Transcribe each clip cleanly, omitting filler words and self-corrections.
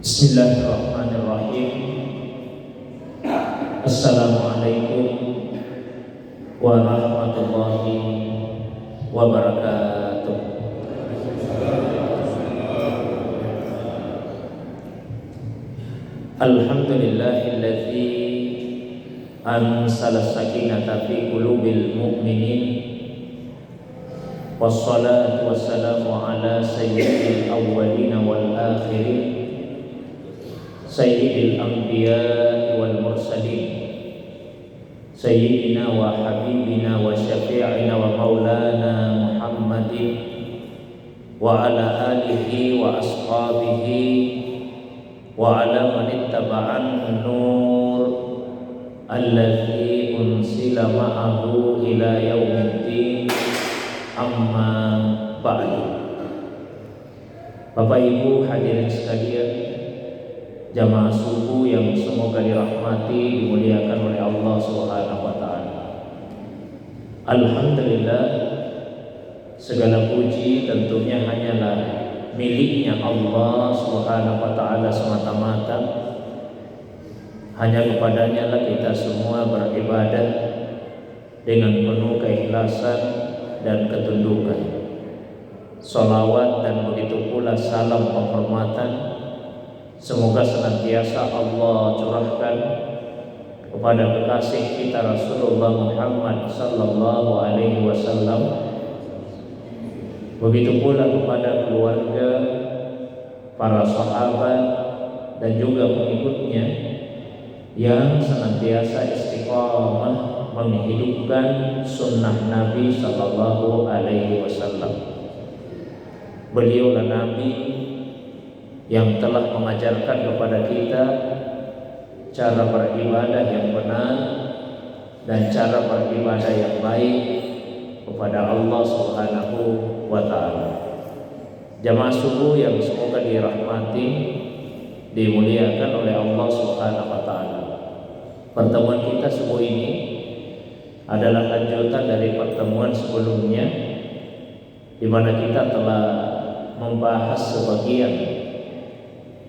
Bismillahirrahmanirrahim. Assalamualaikum warahmatullahi wabarakatuh. Alhamdulillahilladzi anzala sakinata fi qulubil mu'minin. Wassalatu wassalamu ala sayyidil awwalin wal akhirin, sayyidil anbiya wal mursalin, sayyidina wa habibina wa syafi'ina wa maulana Muhammadin wa ala alihi wa ashabihi wa ala man ittaba'an nur alladzi unsila ma'ahu ila yaumiddin. Amma ba'du. Bapak Ibu hadirin sekalian, jamaah subuh yang semoga dirahmati, dimuliakan oleh Allah Subhanahu wa taala. Alhamdulillah, segala puji tentunya hanyalah miliknya Allah Subhanahu wa taala semata-mata. Hanya kepadanya lah kita semua beribadah dengan penuh keikhlasan dan ketundukan. Salawat dan begitu pula salam penghormatan semoga senantiasa Allah curahkan kepada kekasih kita Rasulullah Muhammad sallallahu alaihi wasallam, begitu pula kepada keluarga, para sahabat dan juga pengikutnya yang senantiasa istiqamah menghidupkan sunnah Nabi sallallahu alaihi wasallam. Beliaulah Nabi yang telah mengajarkan kepada kita cara beribadah yang benar dan cara beribadah yang baik kepada Allah Subhanahu wa taala. Jamaah subuh yang semoga dirahmati, dimuliakan oleh Allah Subhanahu wa taala. Pertemuan kita subuh ini adalah lanjutan dari pertemuan sebelumnya, di mana kita telah membahas sebagian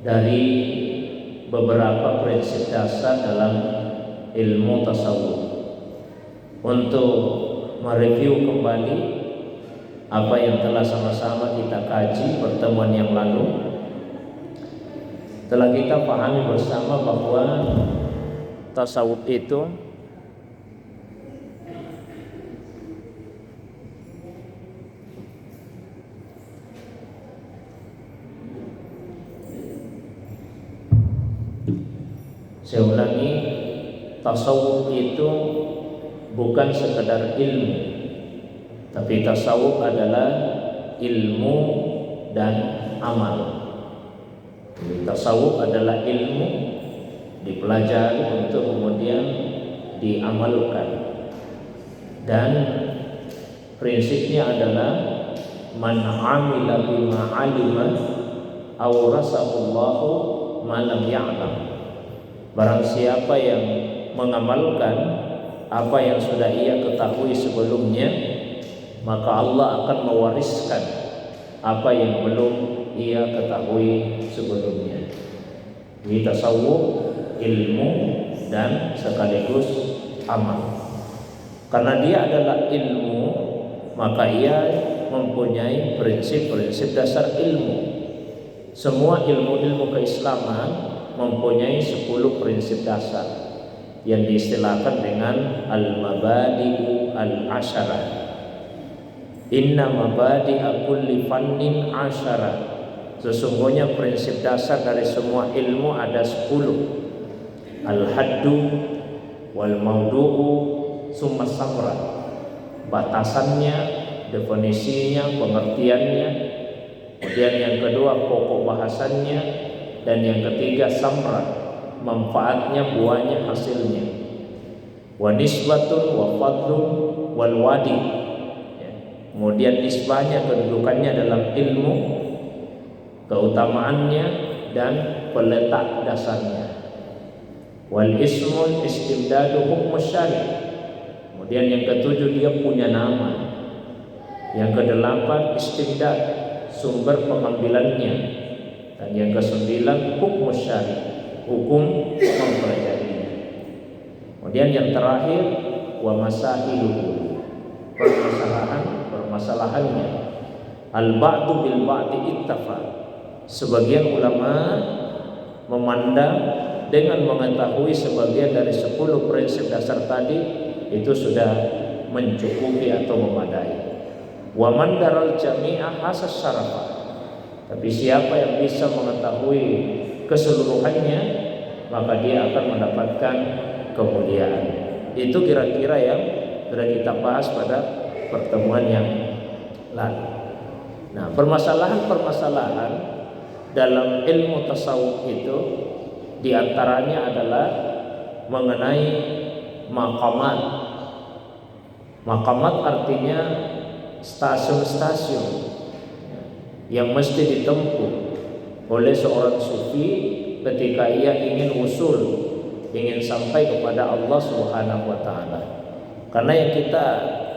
dari beberapa prinsip dasar dalam ilmu tasawuf. Untuk mereview kembali apa yang telah sama-sama kita kaji pertemuan yang lalu, telah kita pahami bersama bahwa tasawuf itu saya ulangi, tasawuf itu bukan sekedar ilmu, tapi tasawuf adalah ilmu dan amal. Tasawuf adalah ilmu dipelajari untuk kemudian diamalkan, dan prinsipnya adalah man amila bima alima awrasahullahu ma lam ya'lam. Barang siapa yang mengamalkan apa yang sudah ia ketahui sebelumnya, maka Allah akan mewariskan apa yang belum ia ketahui sebelumnya. Ini tasawuf, ilmu dan sekaligus amal. Karena dia adalah ilmu, maka ia mempunyai prinsip-prinsip dasar ilmu. Semua ilmu-ilmu keislaman mempunyai 10 prinsip dasar yang diistilahkan dengan al-mabadi'u al-asyarah. Inna mabadi'a kulli fannin asyarah. Sesungguhnya prinsip dasar dari semua ilmu ada 10. Al-haddu wal maudu'u summa samra. Batasannya, definisinya, pengertiannya. Kemudian yang kedua pokok bahasannya, dan yang ketiga samra, manfaatnya, buahnya, hasilnya. Wa nisbatun wa fadlun wal wadi. Kemudian nisbahnya, kedudukannya dalam ilmu, keutamaannya dan peletak dasarnya. Wal ismul istimdadu hukm syari'. Kemudian yang ketujuh dia punya nama. Yang kedelapan istimdad, sumber pengambilannya. Dan yang ke-9 hukum syari, hukum mempelajarinya. Kemudian yang terakhir wa masailuhu, permasalahannya. Al-ba'du bil ba'di ittafa. Sebagian ulama memandang dengan mengetahui sebagian dari 10 prinsip dasar tadi itu sudah mencukupi atau memadai. Wa man daral jami'a hasas syarafa. Tapi siapa yang bisa mengetahui keseluruhannya, maka dia akan mendapatkan kemuliaan. Itu kira-kira yang sudah kita bahas pada pertemuan yang lalu. Nah, permasalahan-permasalahan dalam ilmu tasawuf itu diantaranya adalah mengenai maqamat. Maqamat artinya stasiun-stasiun yang mesti ditempuh oleh seorang sufi ketika ia ingin usul, ingin sampai kepada Allah Subhanahu wa taala. Karena yang kita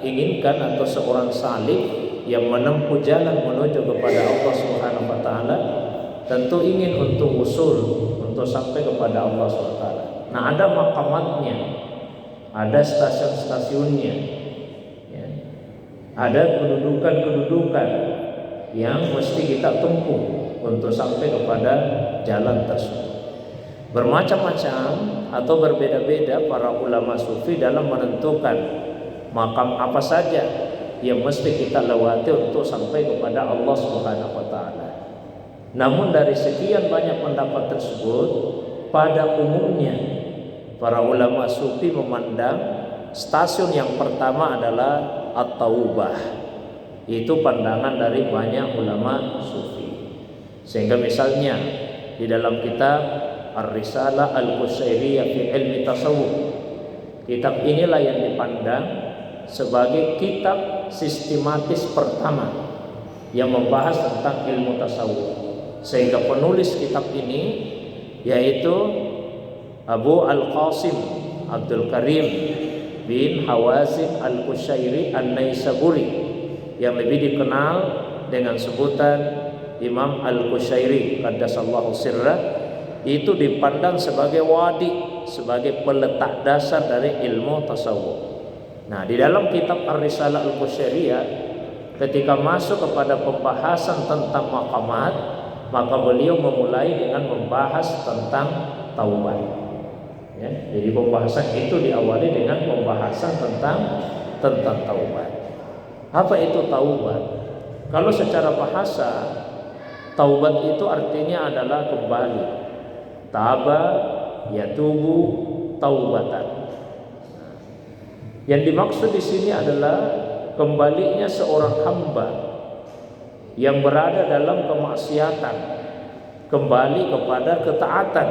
inginkan atau seorang salik yang menempuh jalan menuju kepada Allah Subhanahu wa taala tentu ingin untuk usul, untuk sampai kepada Allah Subhanahu wa taala. Nah, ada maqamatnya, ada stasiun-stasiunnya, ya. Ada kedudukan-kedudukan yang mesti kita tempuh untuk sampai kepada jalan tersebut. Bermacam-macam atau berbeda-beda para ulama sufi dalam menentukan makam apa saja yang mesti kita lewati untuk sampai kepada Allah Subhanahu wa taala. Namun dari sekian banyak pendapat tersebut, pada umumnya para ulama sufi memandang stasiun yang pertama adalah at-taubah. Itu pandangan dari banyak ulama sufi. Sehingga misalnya di dalam kitab Ar-Risalah Al-Qushairiyah fi Ilmi Tasawuf, kitab inilah yang dipandang sebagai kitab sistematis pertama yang membahas tentang ilmu tasawuf. Sehingga penulis kitab ini yaitu Abu Al-Qasim Abdul Karim bin Hawazin Al-Qushairi An-Naisaburi, yang lebih dikenal dengan sebutan Imam Al-Qushairi qaddasallahu sirrah, itu dipandang sebagai wadi, sebagai peletak dasar dari ilmu tasawuf. Nah, di dalam kitab Ar-Risalah Al-Qushairiyah ketika masuk kepada pembahasan tentang maqamat, maka beliau memulai dengan membahas tentang taubat. Ya, jadi pembahasan itu diawali dengan pembahasan tentang taubat. Apa itu taubat? Kalau secara bahasa, taubat itu artinya adalah kembali. Taba yatubu taubatan. Yang dimaksud di sini adalah kembalinya seorang hamba yang berada dalam kemaksiatan kembali kepada ketaatan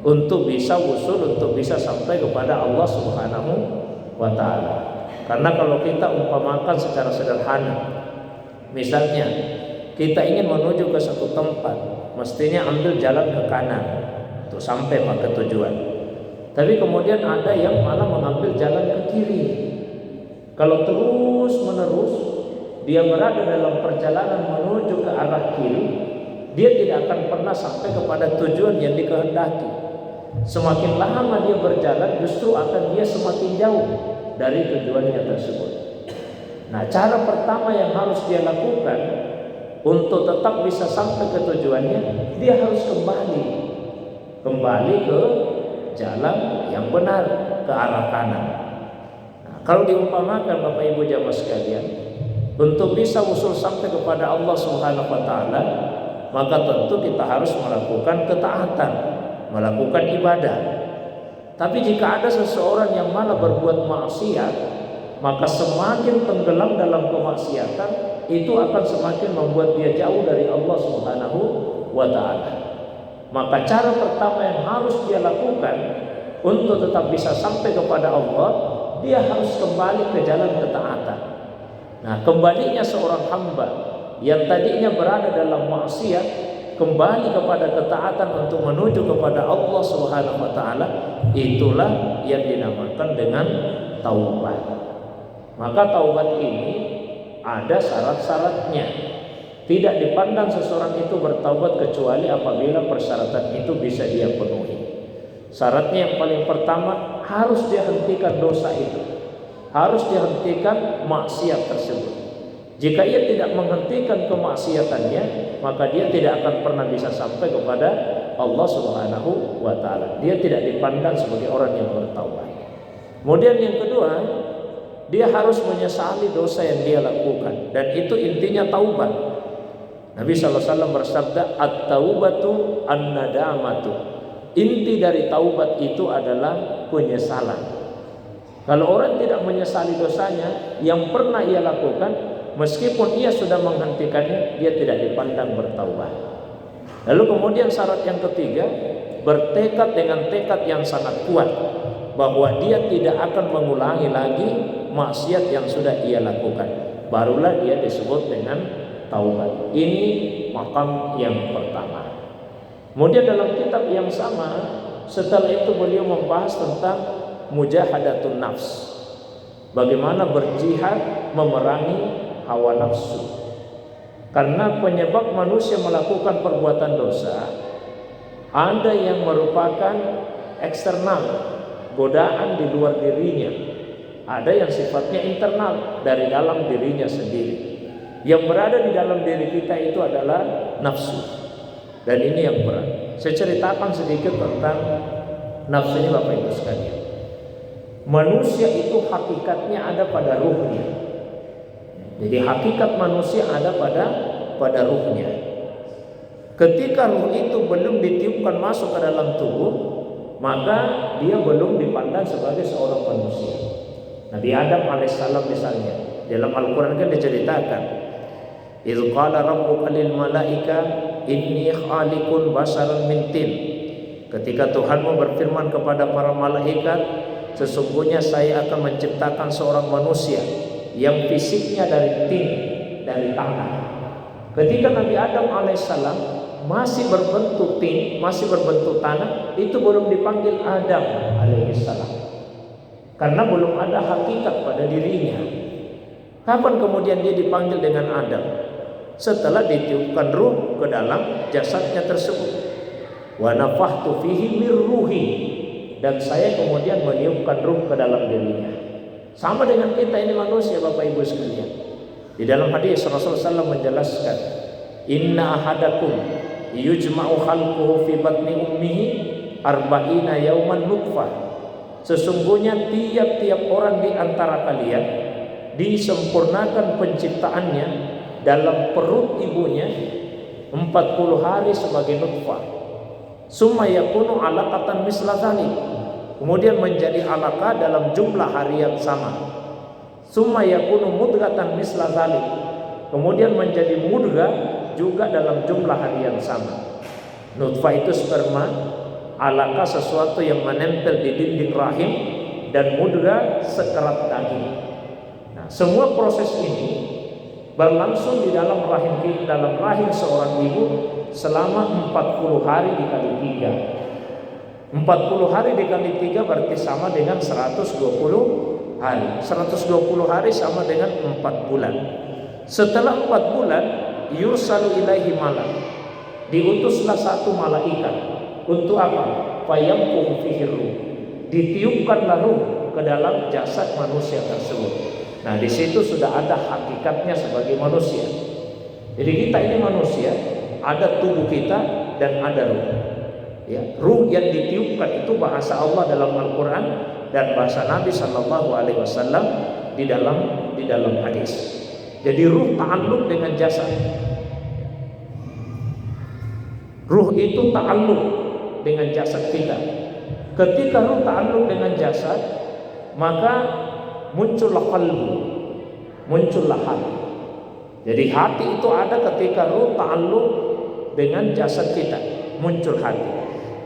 untuk bisa usul, untuk bisa sampai kepada Allah Subhanahu wa taala. Karena kalau kita umpamakan secara sederhana, misalnya kita ingin menuju ke satu tempat, mestinya ambil jalan ke kanan untuk sampai ke tujuan. Tapi kemudian ada yang malah mengambil jalan ke kiri. Kalau terus menerus dia berada dalam perjalanan menuju ke arah kiri, dia tidak akan pernah sampai kepada tujuan yang dikehendaki. Semakin lama dia berjalan, justru akan dia semakin jauh dari tujuannya tersebut. Nah, cara pertama yang harus dia lakukan untuk tetap bisa sampai ke tujuannya, dia harus kembali ke jalan yang benar, ke arah kanan. Nah, kalau diumpamakan Bapak Ibu jamaah sekalian, untuk bisa usul sampai kepada Allah Subhanahu wa taala, maka tentu kita harus melakukan ketaatan, melakukan ibadah. Tapi jika ada seseorang yang malah berbuat maksiat, maka semakin tenggelam dalam kemaksiatan, itu akan semakin membuat dia jauh dari Allah Subhanahu wa taala. Maka cara pertama yang harus dia lakukan untuk tetap bisa sampai kepada Allah, dia harus kembali ke jalan ketaatan. Nah, kembalinya seorang hamba yang tadinya berada dalam maksiat kembali kepada ketaatan untuk menuju kepada Allah Subhanahu wa taala, itulah yang dinamakan dengan taubat. Maka taubat ini ada syarat-syaratnya. Tidak dipandang seseorang itu bertaubat kecuali apabila persyaratan itu bisa dia penuhi. Syaratnya yang paling pertama, harus dia hentikan dosa itu, harus dia hentikan maksiat tersebut. Jika ia tidak menghentikan kemaksiatannya, maka dia tidak akan pernah bisa sampai kepada Allah Subhanahu wa taala. Dia tidak dipandang sebagai orang yang bertaubat. Kemudian yang kedua, dia harus menyesali dosa yang dia lakukan, dan itu intinya taubat. Nabi SAW bersabda, at-taubatu an-nadamatu. Inti dari taubat itu adalah penyesalan. Kalau orang tidak menyesali dosanya yang pernah ia lakukan, meskipun ia sudah menghentikannya, dia tidak dipandang bertaubat. Lalu kemudian syarat yang ketiga, bertekad dengan tekad yang sangat kuat bahwa dia tidak akan mengulangi lagi maksiat yang sudah ia lakukan. Barulah dia disebut dengan taubat. Ini makam yang pertama. Kemudian dalam kitab yang sama, setelah itu beliau membahas tentang mujahadatun nafs. Bagaimana berjihad memerangi hawa nafsu. Karena penyebab manusia melakukan perbuatan dosa, ada yang merupakan eksternal, godaan di luar dirinya. Ada yang sifatnya internal, dari dalam dirinya sendiri. Yang berada di dalam diri kita itu adalah nafsu. Dan ini yang berat. Saya ceritakan sedikit tentang nafsu ini Bapak Ibu sekalian. Manusia itu hakikatnya ada pada ruhnya. Jadi hakikat manusia ada pada ruhnya. Ketika ruh itu belum ditiupkan masuk ke dalam tubuh, maka dia belum dipandang sebagai seorang manusia. Nabi Adam alaihissalam misalnya, dalam Al-Quran kan diceritakan, idz qala rabbuka lil malaika inni khaliqun basaran min tin. Ketika Tuhanmu berfirman kepada para malaikat, sesungguhnya saya akan menciptakan seorang manusia yang fisiknya dari tin, dari tanah. Ketika Nabi Adam alaihissalam masih berbentuk tin, masih berbentuk tanah, itu belum dipanggil Adam alaihissalam, karena belum ada hakikat pada dirinya. Kapan kemudian dia dipanggil dengan Adam? Setelah ditiupkan ruh ke dalam jasadnya tersebut. Wa nafakhtu fihi min ruhi, dan saya kemudian meniupkan ruh ke dalam dirinya. Sama dengan kita ini manusia Bapak Ibu sekalian. Di dalam hadis Rasulullah SAW menjelaskan, inna ahadakum yujma'u khalquhu fi batni ummihi arba'ina yauman nutfah. Sesungguhnya tiap-tiap orang di antara kalian disempurnakan penciptaannya dalam perut ibunya 40 hari sebagai nutfah. Summa yakunu alaqatan misla dzalik. Kemudian menjadi alaqah dalam jumlah hari yang sama. Summa yakunu mudghatan misla dzalik. Kemudian menjadi mudghah juga dalam jumlah hari yang sama. Nutfah itu sperma, alaqah sesuatu yang menempel di dinding rahim, dan mudghah sekerat daging. Nah, semua proses ini berlangsung di dalam rahim seorang ibu selama 40 hari dikali 3. 40 hari dikali 3 berarti sama dengan 120 hari. 120 hari sama dengan 4 bulan. Setelah 4 bulan, yursalu ilaihi malak. Diutuslah satu malaikat. Untuk apa? Fayamkuhu fihi ruh. Ditiupkanlah ruh ke dalam jasad manusia tersebut. Nah, di situ sudah ada hakikatnya sebagai manusia. Jadi kita ini manusia, ada tubuh kita dan ada ruh. Ya, ruh yang ditiupkan itu bahasa Allah dalam Al-Quran dan bahasa Nabi Sallallahu Alaihi Wasallam di dalam hadis. Jadi ruh ta'alluq dengan jasad. Ruh itu ta'alluq dengan jasad kita. Ketika ruh ta'alluq dengan jasad, maka muncullah qalbu, muncullah hati. Jadi hati itu ada ketika ruh ta'alluq dengan jasad kita, muncul hati.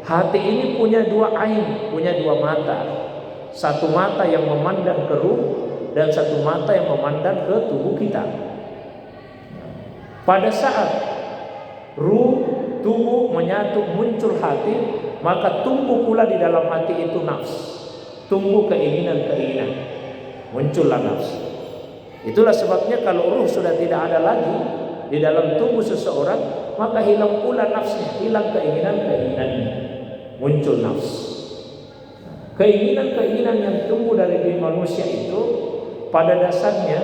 Hati ini punya dua ain, punya dua mata. Satu mata yang memandang ke ruh dan satu mata yang memandang ke tubuh kita. Pada saat ruh, tubuh menyatu muncul hati, maka tumbuh pula di dalam hati itu nafs. Tumbuh keinginan-keinginan. Muncullah nafsu. Itulah sebabnya kalau ruh sudah tidak ada lagi, di dalam tubuh seseorang, maka hilang pula nafsnya, hilang keinginan-keinginannya, muncul nafs. Keinginan-keinginan yang tumbuh dari diri manusia itu pada dasarnya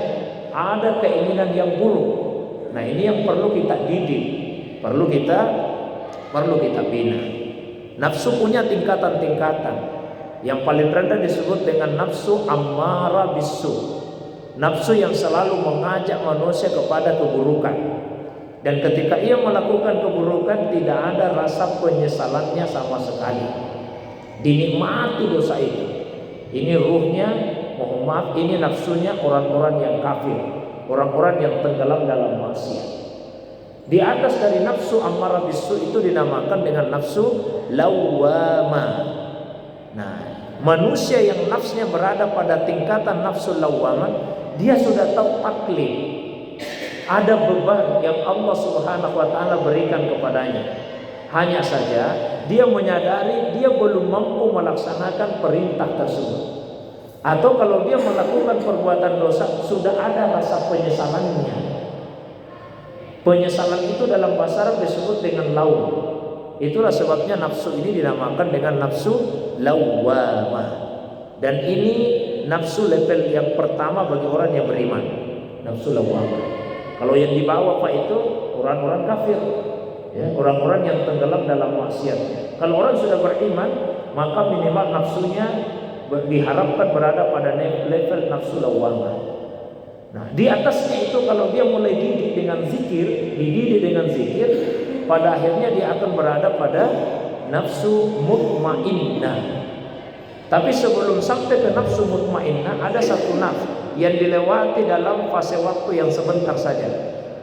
ada keinginan yang buruk. Nah, ini yang perlu kita didik, perlu kita bina. Nafsu punya tingkatan-tingkatan. Yang paling rendah disebut dengan nafsu ammarah bisu. Nafsu yang selalu mengajak manusia kepada keburukan. Dan ketika ia melakukan keburukan, tidak ada rasa penyesalannya sama sekali. Dinikmati dosa itu. Ini ruhnya, mohon maaf, ini nafsunya orang-orang yang kafir, orang-orang yang tenggelam dalam maksiat. Di atas dari nafsu ammarah bisu itu dinamakan dengan nafsu lawwamah. Nah, manusia yang nafsunya berada pada tingkatan nafsu lawwamah, dia sudah tahu taklif. Ada beban yang Allah Subhanahu wa taala berikan kepadanya. Hanya saja dia menyadari dia belum mampu melaksanakan perintah tersebut. Atau kalau dia melakukan perbuatan dosa, sudah ada rasa penyesalannya. Penyesalan itu dalam bahasa Arab disebut dengan laum. Itulah sebabnya nafsu ini dinamakan dengan nafsu lawwamah. Dan ini nafsu level yang pertama bagi orang yang beriman, nafsu lawwamah. Kalau yang di bawah Pak itu orang-orang kafir, ya, orang-orang yang tenggelam dalam maksiat. Kalau orang sudah beriman, maka minimal nafsunya diharapkan berada pada level nafsu lawwamah. Nah, di atasnya itu kalau dia mulai dididik dengan zikir, pada akhirnya dia akan berada pada nafsu mutmainnah. Tapi sebelum sampai ke nafsu mutmainnah, ada satu nafsu yang dilewati dalam fase waktu yang sebentar saja,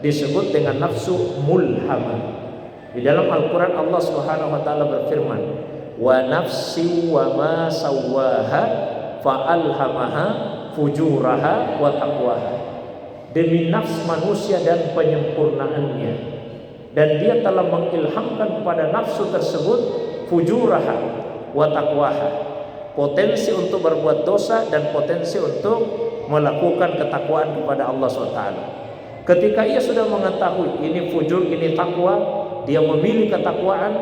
disebut dengan nafsu mulhamah. Di dalam Al-Quran Allah Subhanahu wa taala berfirman, wa nafsi wa ma sawwaha fa'alhamaha fujuraha wa taqwaha. Demi nafs manusia dan penyempurnaannya, dan dia telah mengilhamkan kepada nafsu tersebut fujuraha wa taqwaha, potensi untuk berbuat dosa dan potensi untuk melakukan ketakwaan kepada Allah SWT. Ketika ia sudah mengetahui ini fujur, ini takwa, dia memilih ketakwaan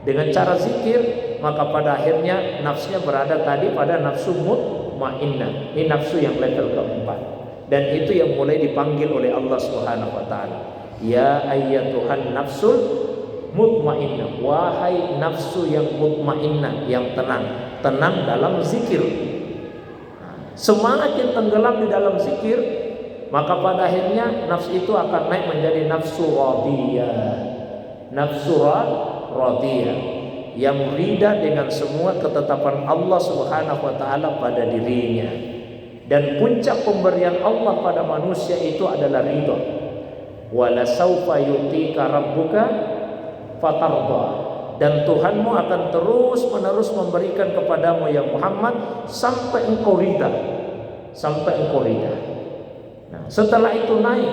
dengan cara zikir, maka pada akhirnya nafsunya berada tadi pada nafsu mutmainnah. Ini nafsu yang level keempat. Dan itu yang mulai dipanggil oleh Allah Subhanahu wa taala. Ya ayyatuhan nafsul mutmainnah, wahai nafsu yang mutmainnah, yang tenang dalam zikir. Semakin tenggelam di dalam zikir, maka pada akhirnya nafsu itu akan naik menjadi nafsu radiyah. Nafsu radiyah yang rida dengan semua ketetapan Allah Subhanahu wa taala pada dirinya. Dan puncak pemberian Allah pada manusia itu adalah ridha. Wala saufa yu'tika rabbuka fatarda. Dan Tuhanmu akan terus menerus memberikan kepadamu ya Muhammad sampai engkau ridha. Nah, setelah itu naik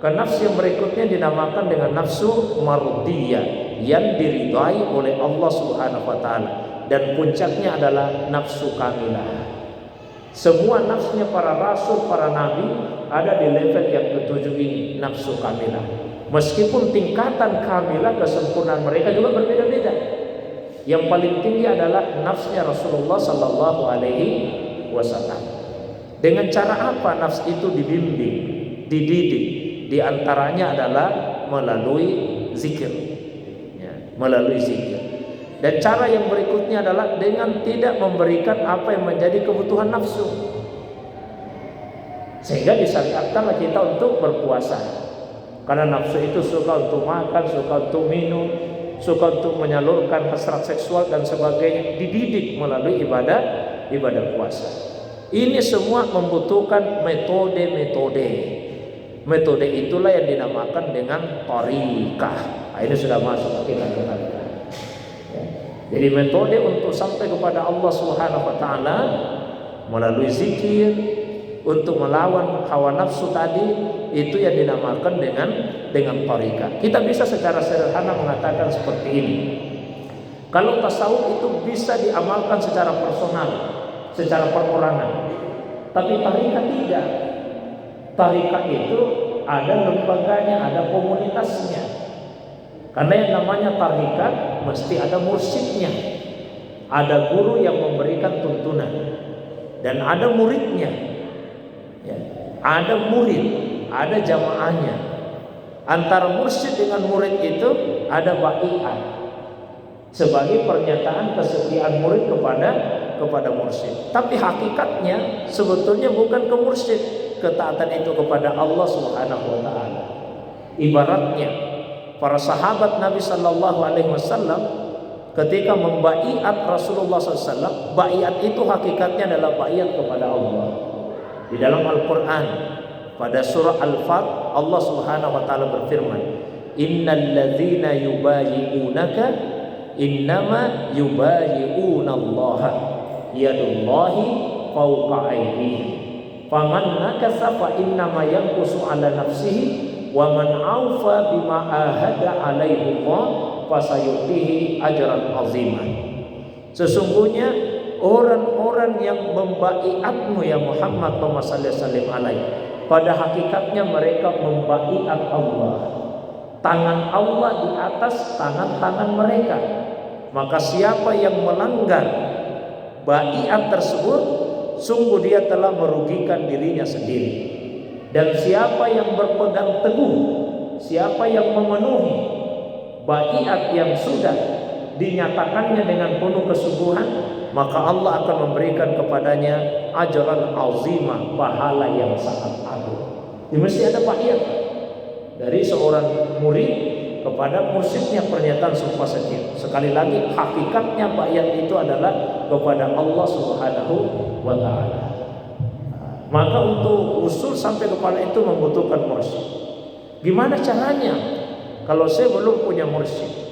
ke nafsu yang berikutnya dinamakan dengan nafsu mardiyah, yang diridai oleh Allah Subhanahu wa taala, dan puncaknya adalah nafsu kamilah. Semua nafsunya para rasul, para nabi ada di level yang ketujuh ini, nafsu kamilah. Meskipun tingkatan kamilah, kesempurnaan mereka juga berbeda-beda. Yang paling tinggi adalah nafsunya Rasulullah sallallahu alaihi wasallam. Dengan cara apa nafsu itu dibimbing, dididik? Di antaranya adalah melalui zikir. Ya, melalui zikir. Dan cara yang berikutnya adalah dengan tidak memberikan apa yang menjadi kebutuhan nafsu. Sehingga disyariatkanlah kita untuk berpuasa. Karena nafsu itu suka untuk makan, suka untuk minum, suka untuk menyalurkan hasrat seksual dan sebagainya. Dididik melalui ibadah puasa. Ini semua membutuhkan metode-metode. Metode itulah yang dinamakan dengan tariqah. Nah, ini sudah masuk kita. Jadi metode untuk sampai kepada Allah Subhanahu wa taala melalui zikir, untuk melawan hawa nafsu tadi, itu yang dinamakan dengan tariqah. Kita bisa secara sederhana mengatakan seperti ini. Kalau tasawuf itu bisa diamalkan secara personal, secara perorangan. Tapi tariqah tidak. Tariqah itu ada lembaganya, ada komunitasnya. Karena yang namanya tarikat mesti ada mursyidnya, ada guru yang memberikan tuntunan, dan ada muridnya. Ya, ada murid, ada jamaahnya. Antara mursyid dengan murid itu ada bai'ah sebagai pernyataan kesetiaan murid kepada mursyid. Tapi hakikatnya sebetulnya bukan ke mursyid, ketaatan itu kepada Allah Subhanahu wa taala. Ibaratnya para sahabat Nabi sallallahu alaihi wasallam ketika membaiat Rasulullah SAW, baiat itu hakikatnya adalah baiat kepada Allah. Di dalam Al-Quran pada surah Al-Fat, Allah Subhanahu wa taala berfirman, innal ladzina yubayi'unaka innama yubayi'unallaha yadullahi fawqa aydihim faman nakasa fa innama yanqusu ala nafsihi wa man aufa bima ahada alaihi Allah fasayutihi ajran azimah. Sesungguhnya orang-orang yang membaiatmu ya Muhammad sallallahu alaihi wasallam, pada hakikatnya mereka membaiat Allah. Tangan Allah di atas tangan-tangan mereka. Maka siapa yang melanggar baiat tersebut, sungguh dia telah merugikan dirinya sendiri. Dan siapa yang berpegang teguh, siapa yang memenuhi baiat yang sudah dinyatakannya dengan penuh kesungguhan, maka Allah akan memberikan kepadanya ajran azimah, pahala yang sangat agung. Ini mesti ada baiat dari seorang murid kepada mursyidnya, pernyataan sumpah setia. Sekali lagi, hakikatnya baiat itu adalah kepada Allah Subhanahu wa taala. Maka untuk usul sampai kepada itu membutuhkan mursyid. Gimana caranya? Kalau saya belum punya mursyid,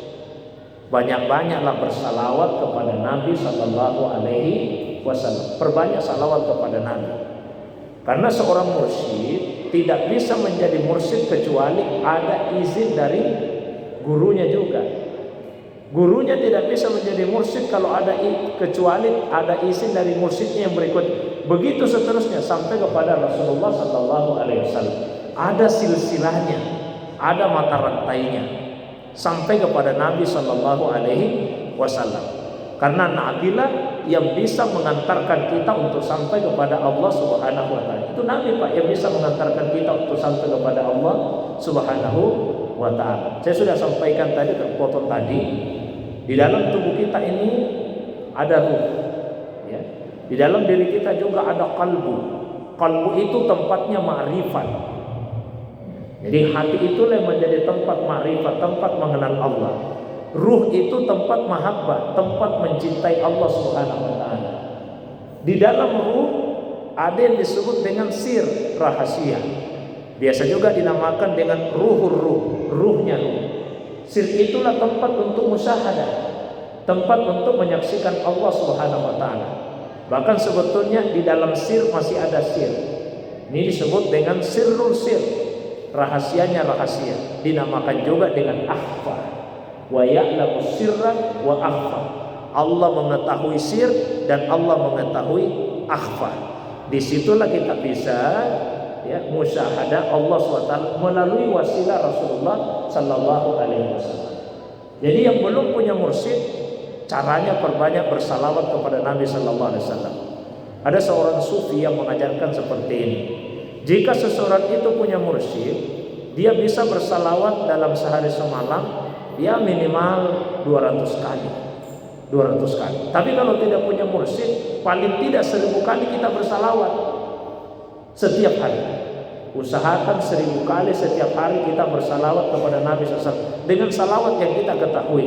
banyak-banyaklah bersalawat kepada Nabi sallallahu alaihi wasallam. Perbanyak salawat kepada Nabi. Karena seorang mursyid tidak bisa menjadi mursyid kecuali ada izin dari gurunya juga. Gurunya tidak bisa menjadi mursyid kalau kecuali ada izin dari mursyidnya yang berikut. Begitu seterusnya sampai kepada Rasulullah sallallahu alaihi wasallam. Ada silsilahnya, ada mata rantainya sampai kepada Nabi sallallahu alaihi wasallam. Karena Nabilah yang bisa mengantarkan kita untuk sampai kepada Allah Subhanahu wa taala. Itu Nabi Pak yang bisa mengantarkan kita untuk sampai kepada Allah Subhanahu wa taala. Saya sudah sampaikan tadi, terpotong tadi, di dalam tubuh kita ini ada ruh, ya. Di dalam diri kita juga ada kalbu. Kalbu itu tempatnya ma'rifat. Jadi hati itulah yang menjadi tempat ma'rifat, tempat mengenal Allah. Ruh itu tempat mahabbah, tempat mencintai Allah Subhanahu wa taala. Di dalam ruh ada yang disebut dengan sir, rahasia. Biasa juga dinamakan dengan ruhur-ruh, ruhnya ruh. Sir itulah tempat untuk musyahadah, tempat untuk menyaksikan Allah Subhanahu wa taala. Bahkan sebetulnya di dalam sir masih ada sir. Ini disebut dengan sirrul sir, rahasianya rahasia. Dinamakan juga dengan akhfa. Wa ya'lamu sirra wa akhfa. Allah mengetahui sir dan Allah mengetahui akhfa. Disitulah kita bisa musyahadah Allah SWT melalui wasilah Rasulullah sallallahu alaihi wasallam. Jadi yang belum punya mursyid, caranya perbanyak bersalawat kepada Nabi sallallahu alaihi wasallam. Ada seorang sufi yang mengajarkan seperti ini. Jika seseorang itu punya mursyid, dia bisa bersalawat dalam sehari semalam ya minimal 200 kali. 200 kali. Tapi kalau tidak punya mursyid, paling tidak 1000 kali kita bersalawat setiap hari. Usahakan 1000 kali setiap hari kita bersalawat kepada Nabi SAW dengan salawat yang kita ketahui.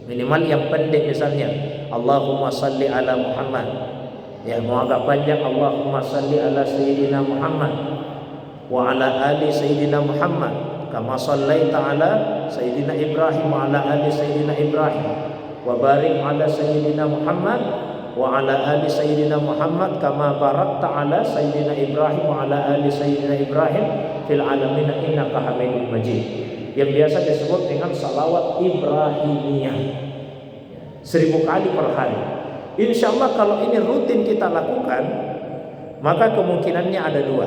Minimal yang pendek misalnya Allahumma salli ala Muhammad. Ya, mau agak panjang Allahumma salli ala Sayyidina Muhammad wa ala ali Sayyidina Muhammad kama sallaita ala Sayyidina Ibrahim wa ala ali Sayyidina Ibrahim wa barik ala Sayyidina Muhammad wa ala ali Sayyidina Muhammad kama barakta ala Sayyidina Ibrahim wa ala ali Sayyidina Ibrahim fil alamin innaka Hamidum Majid, yang biasa disebut dengan salawat Ibrahimiyah 1000 kali per hari. Insya Allah kalau ini rutin kita lakukan, maka kemungkinannya ada dua.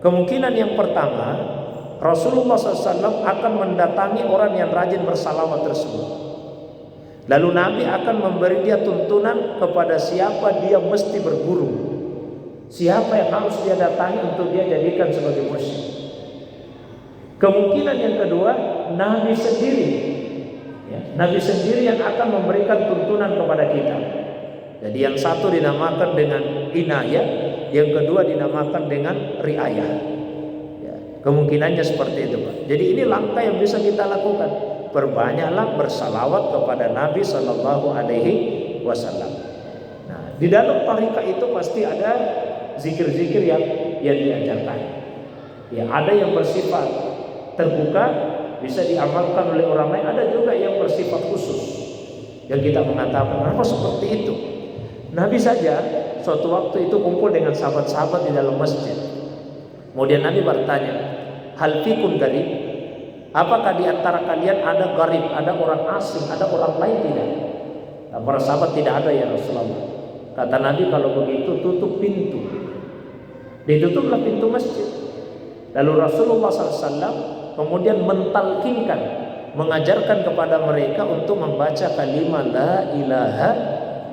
Kemungkinan yang pertama, Rasulullah SAW akan mendatangi orang yang rajin bersalawat tersebut. Lalu Nabi akan memberi dia tuntunan kepada siapa dia mesti berguru, siapa yang harus dia datangi untuk dia jadikan sebagai mursyid. Kemungkinan yang kedua, Nabi sendiri, Nabi sendiri yang akan memberikan tuntunan kepada kita. Jadi yang satu dinamakan dengan inayah, yang kedua dinamakan dengan riayah. Kemungkinannya seperti itu, Pak. Jadi ini langkah yang bisa kita lakukan. Perbanyaklah bersalawat kepada Nabi Sallallahu Alaihi Wasallam. Nah, di dalam tariqah itu pasti ada zikir-zikir yang diajarkan. Ya, ada yang bersifat terbuka, bisa diamalkan oleh orang lain. Ada juga yang bersifat khusus, yang kita mengatakan, kenapa seperti itu? Nabi saja suatu waktu itu kumpul dengan sahabat-sahabat di dalam masjid. Kemudian Nabi bertanya, hal fikum garib? Apakah di antara kalian ada garib, ada orang asing, ada orang lain tidak? Nah, para sahabat, tidak ada ya Rasulullah. Kata Nabi, kalau begitu tutup pintu. Ditutuplah pintu masjid. Lalu Rasulullah SAW kemudian mentalkinkan, mengajarkan kepada mereka untuk membaca kalimat la ilaha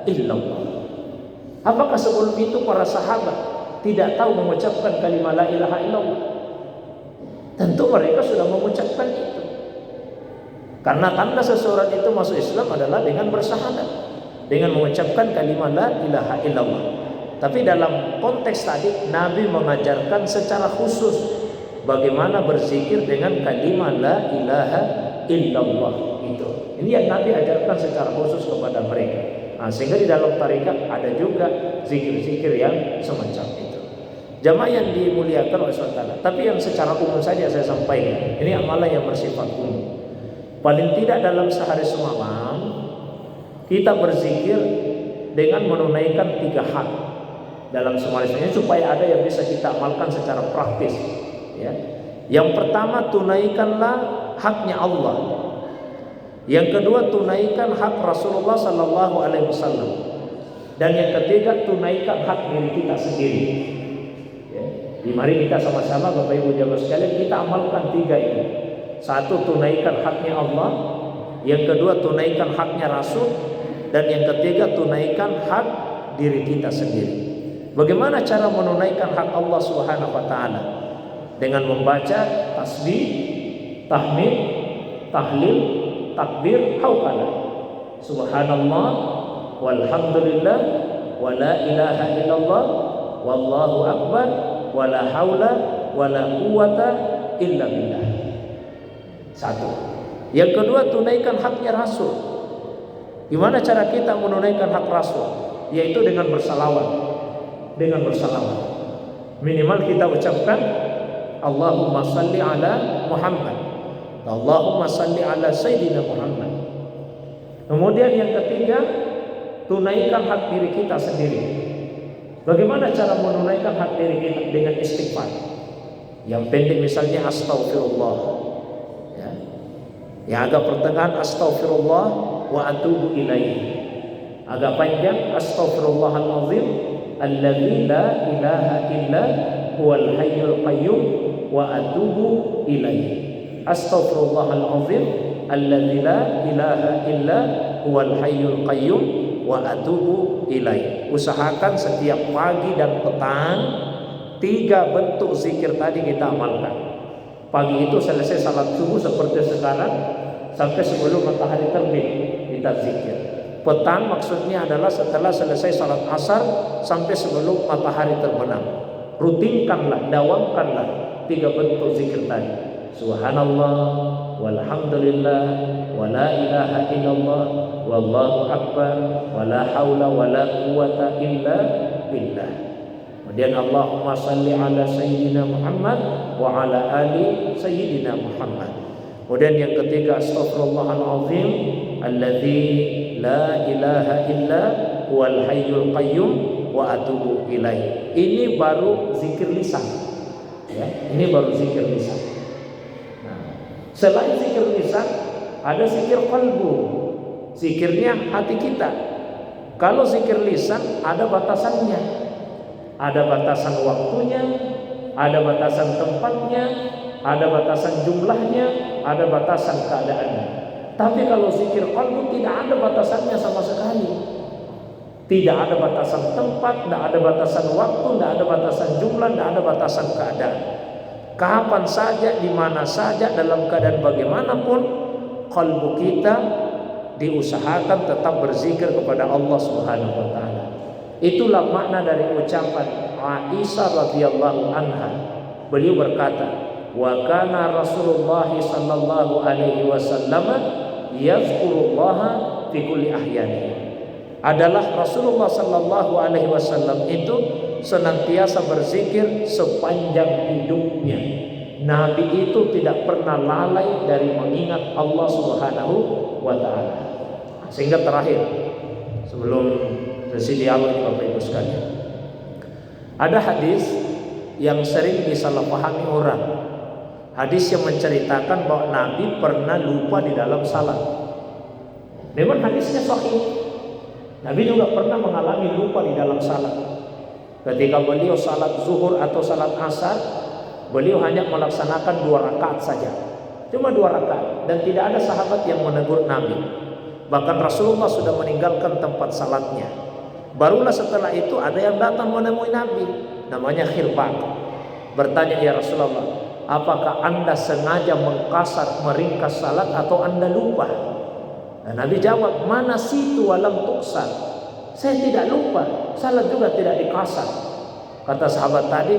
illallah. Apakah sebelum itu para sahabat tidak tahu mengucapkan kalimat la ilaha illallah? Tentu mereka sudah mengucapkan itu. Karena tanda seseorang itu masuk Islam adalah dengan bersyahadat, dengan mengucapkan kalimat la ilaha illallah. Tapi dalam konteks tadi Nabi mengajarkan secara khusus bagaimana berzikir dengan kalimat la ilaha illallah itu. Ini yang Nabi ajarkan secara khusus kepada mereka. Nah, sehingga di dalam tarikat ada juga zikir-zikir yang semacam itu. Jamaah yang dimuliakan oleh Allah. Tapi yang secara umum saja saya sampaikan, ini amalan yang bersifat umum. Paling tidak dalam sehari semalam kita berzikir dengan menunaikan 3 hak dalam semalam ini, supaya ada yang bisa kita amalkan secara praktis. Ya. Yang pertama, tunaikanlah haknya Allah. Yang kedua, tunaikan hak Rasulullah Sallallahu Alaihi Wasallam. Dan yang ketiga, tunaikan hak diri kita sendiri. Ya. Mari kita sama-sama Bapak Ibu jamaah sekalian, kita amalkan 3 ini. Satu, tunaikan haknya Allah. Yang kedua, tunaikan haknya Rasul. Dan yang ketiga, tunaikan hak diri kita sendiri. Bagaimana cara menunaikan hak Allah Subhanahu Wa Taala? Dengan membaca tasbih, tahmid, tahlil, takbir, hauqalah. Subhanallah, walhamdulillah, wa la ilaha illallah, wallahu akbar, wa la haula wa la quwata illa billah. Satu. Yang kedua, tunaikan haknya Rasul. Gimana cara kita menunaikan hak Rasul? Yaitu dengan bersalawat. Dengan bersalawat. Minimal kita ucapkan Allahumma salli ala Muhammad, Allahumma salli ala Sayyidina Muhammad. Kemudian yang ketiga, tunaikan hak diri kita sendiri. Bagaimana cara menunaikan hak diri kita? Dengan istighfar. Yang pendek misalnya astaghfirullah, ya. Yang agak pertengahan astaghfirullah wa atubu ilaihi. Agak panjang astaghfirullahalazim alladzi la ilaha illa huwal hayyul qayyum wa atubu ilaihi. Astaghfirullahalazim alladzi la ilaha illa huwal hayyul qayyum wa atubu ilaihi. Usahakan setiap pagi dan petang 3 bentuk zikir tadi kita amalkan. Pagi itu selesai salat subuh seperti sekarang sampai sebelum matahari terbit kita zikir. Petang maksudnya adalah setelah selesai salat asar sampai sebelum matahari terbenam. Rutinkanlah, dawamkanlah 3 bentuk zikir tadi. Subhanallah, walhamdulillah, wa la ilaha illallah, wallahu akbar, wa la haula wa la quwata illa billah. Kemudian Allahumma salli ala Sayyidina Muhammad wa ala ali Sayyidina Muhammad. Kemudian yang ketiga, astaghfirullahalazim alladzi la ilaha illa huwal hayyul qayyum wa atubu ilaihi. Ini baru zikir lisan. Ya, ini baru zikir lisan. Nah, selain zikir lisan, ada zikir qalbu. Zikirnya hati kita. Kalau zikir lisan ada batasannya. Ada batasan waktunya, ada batasan tempatnya, ada batasan jumlahnya, ada batasan keadaannya. Tapi kalau zikir qalbu tidak ada batasannya sama sekali. Tidak ada batasan tempat, tidak ada batasan waktu, tidak ada batasan jumlah, tidak ada batasan keadaan. Kapan saja, di mana saja, dalam keadaan bagaimanapun, qalbu kita diusahakan tetap berzikir kepada Allah Subhanahu wa taala. Itulah makna dari ucapan Aisyah radhiyallahu anha. Beliau berkata, "Wa kana Rasulullah sallallahu alaihi wasallam yazkurullaha fi kulli ahyanihi." Adalah Rasulullah sallallahu alaihi wasallam itu senantiasa berzikir sepanjang hidupnya. Nabi itu tidak pernah lalai dari mengingat Allah Subhanahu wa taala. Sehingga terakhir, sebelum sesi dialog ini Bapak Ibu sekalian, ada hadis yang sering disalahpahami orang. Hadis yang menceritakan bahwa Nabi pernah lupa di dalam salat. Memang hadisnya sahih. Nabi juga pernah mengalami lupa di dalam salat. Ketika beliau salat zuhur atau salat asar, beliau hanya melaksanakan 2 rakaat saja. Cuma 2 rakaat, dan tidak ada sahabat yang menegur Nabi. Bahkan Rasulullah sudah meninggalkan tempat salatnya. Barulah setelah itu ada yang datang menemui Nabi, namanya Khirbaq. Bertanya, "Ya Rasulullah, apakah Anda sengaja meringkas salat atau Anda lupa?" Dan Nabi jawab, "Mana situ walam tuksar." Saya tidak lupa, salat juga tidak dikasar. Kata sahabat tadi,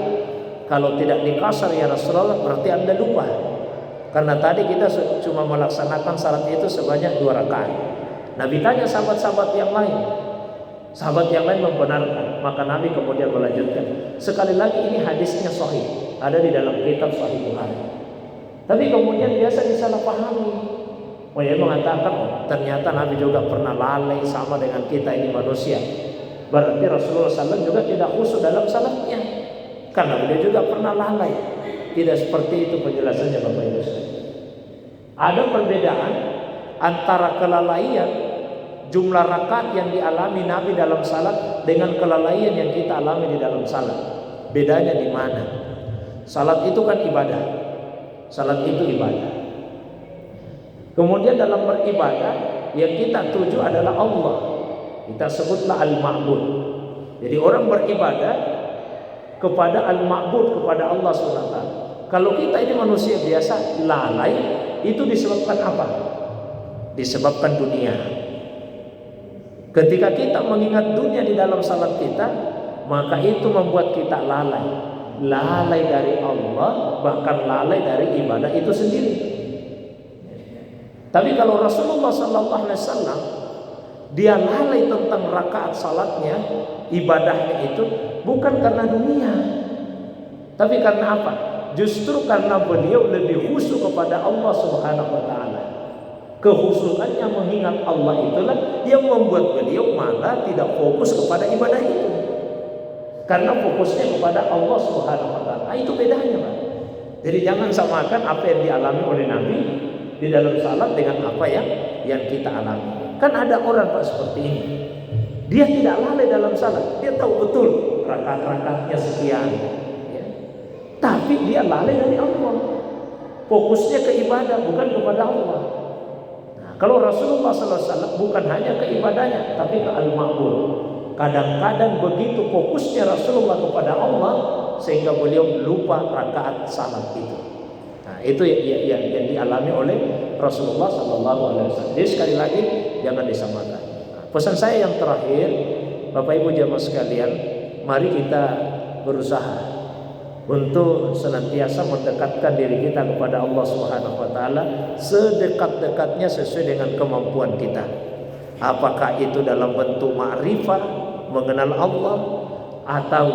"Kalau tidak dikasar ya Rasulullah, berarti Anda lupa. Karena tadi kita cuma melaksanakan salat itu sebanyak 2 rakaat." Nabi tanya sahabat-sahabat yang lain. Sahabat yang lain membenarkan. Maka Nabi kemudian melanjutkan, "Sekali lagi ini hadisnya sahih, ada di dalam kitab Sahih Bukhari." Tapi kemudian biasa disalahpahami. Dia mengatakan, ternyata Nabi juga pernah lalai sama dengan kita ini manusia. Berarti Rasulullah SAW juga tidak khusyuk dalam salatnya, karena beliau juga pernah lalai. Tidak seperti itu penjelasannya Bapak Ibu sekalian. Ada perbedaan antara kelalaian jumlah rakaat yang dialami Nabi dalam salat dengan kelalaian yang kita alami di dalam salat. Bedanya di mana? Salat itu kan ibadah. Salat itu ibadah. Kemudian dalam beribadah yang kita tuju adalah Allah. Kita sebutlah Al-Ma'bud. Jadi orang beribadah kepada Al-Ma'bud, kepada Allah SWT. Kalau kita ini manusia biasa lalai, itu disebabkan apa? Disebabkan dunia. Ketika kita mengingat dunia di dalam salat kita, maka itu membuat kita lalai. Lalai dari Allah, bahkan lalai dari ibadah itu sendiri. Tapi kalau Rasulullah SAW, dia lalai tentang rakaat salatnya, ibadahnya itu bukan karena dunia, tapi karena apa? Justru karena beliau lebih khusyuk kepada Allah Subhanahu wa taala. Kehusukannya mengingat Allah itulah yang membuat beliau malah tidak fokus kepada ibadah itu. Karena fokusnya kepada Allah Subhanahu wa taala. Itu bedanya, Pak. Jadi jangan samakan apa yang dialami oleh Nabi di dalam salat dengan apa yang kita alami. Kan ada orang Pak seperti ini. Dia tidak lalai dalam salat. Dia tahu betul rakaat-rakaatnya sekian. Ya. Tapi dia lalai dari Allah. Fokusnya ke ibadah, bukan kepada Allah. Nah, kalau Rasulullah SAW bukan hanya ke ibadahnya, tapi ke Al-Ma'bud. Kadang-kadang begitu fokusnya Rasulullah kepada Allah, sehingga beliau lupa rakaat salat itu. Itu yang dialami oleh Rasulullah SAW. Jadi sekali lagi jangan disamakan. Pesan saya yang terakhir, Bapak Ibu jamaah sekalian, mari kita berusaha untuk senantiasa mendekatkan diri kita kepada Allah Subhanahu wa taala sedekat-dekatnya sesuai dengan kemampuan kita. Apakah itu dalam bentuk ma'rifah, mengenal Allah, atau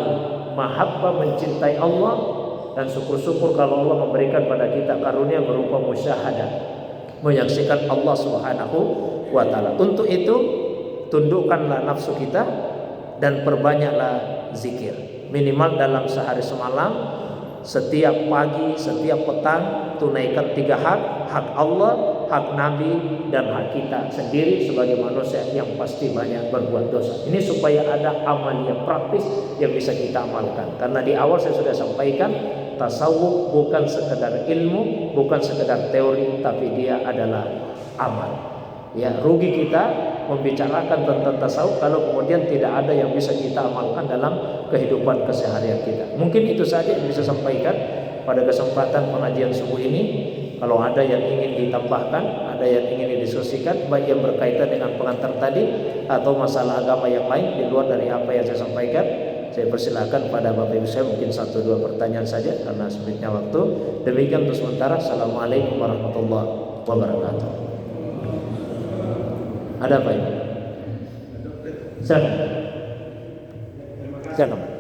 mahabbah, mencintai Allah. Dan syukur-syukur kalau Allah memberikan pada kita karunia berupa musyahadah, menyaksikan Allah Subhanahu wa taala. Untuk itu tundukkanlah nafsu kita dan perbanyaklah zikir. Minimal dalam sehari semalam Setiap pagi, setiap petang tunaikan 3 hak: hak Allah, hak Nabi, dan hak kita sendiri sebagai manusia yang pasti banyak berbuat dosa. Ini supaya ada amalia praktis yang bisa kita amalkan. Karena di awal saya sudah sampaikan, tasawuf bukan sekedar ilmu, bukan sekedar teori, tapi dia adalah amal. Ya, rugi kita membicarakan tentang tasawuf kalau kemudian tidak ada yang bisa kita amalkan dalam kehidupan keseharian kita. Mungkin itu saja yang bisa sampaikan pada kesempatan pengajian subuh ini. Kalau ada yang ingin ditambahkan, ada yang ingin didiskusikan, baik yang berkaitan dengan pengantar tadi atau masalah agama yang lain di luar dari apa yang saya sampaikan, saya persilakan pada Bapak Ibu saya mungkin 1-2 pertanyaan saja karena sempitnya waktu. Demikian untuk sementara. Assalamualaikum warahmatullahi wabarakatuh. Ada apa ini? Silakan. Silakan.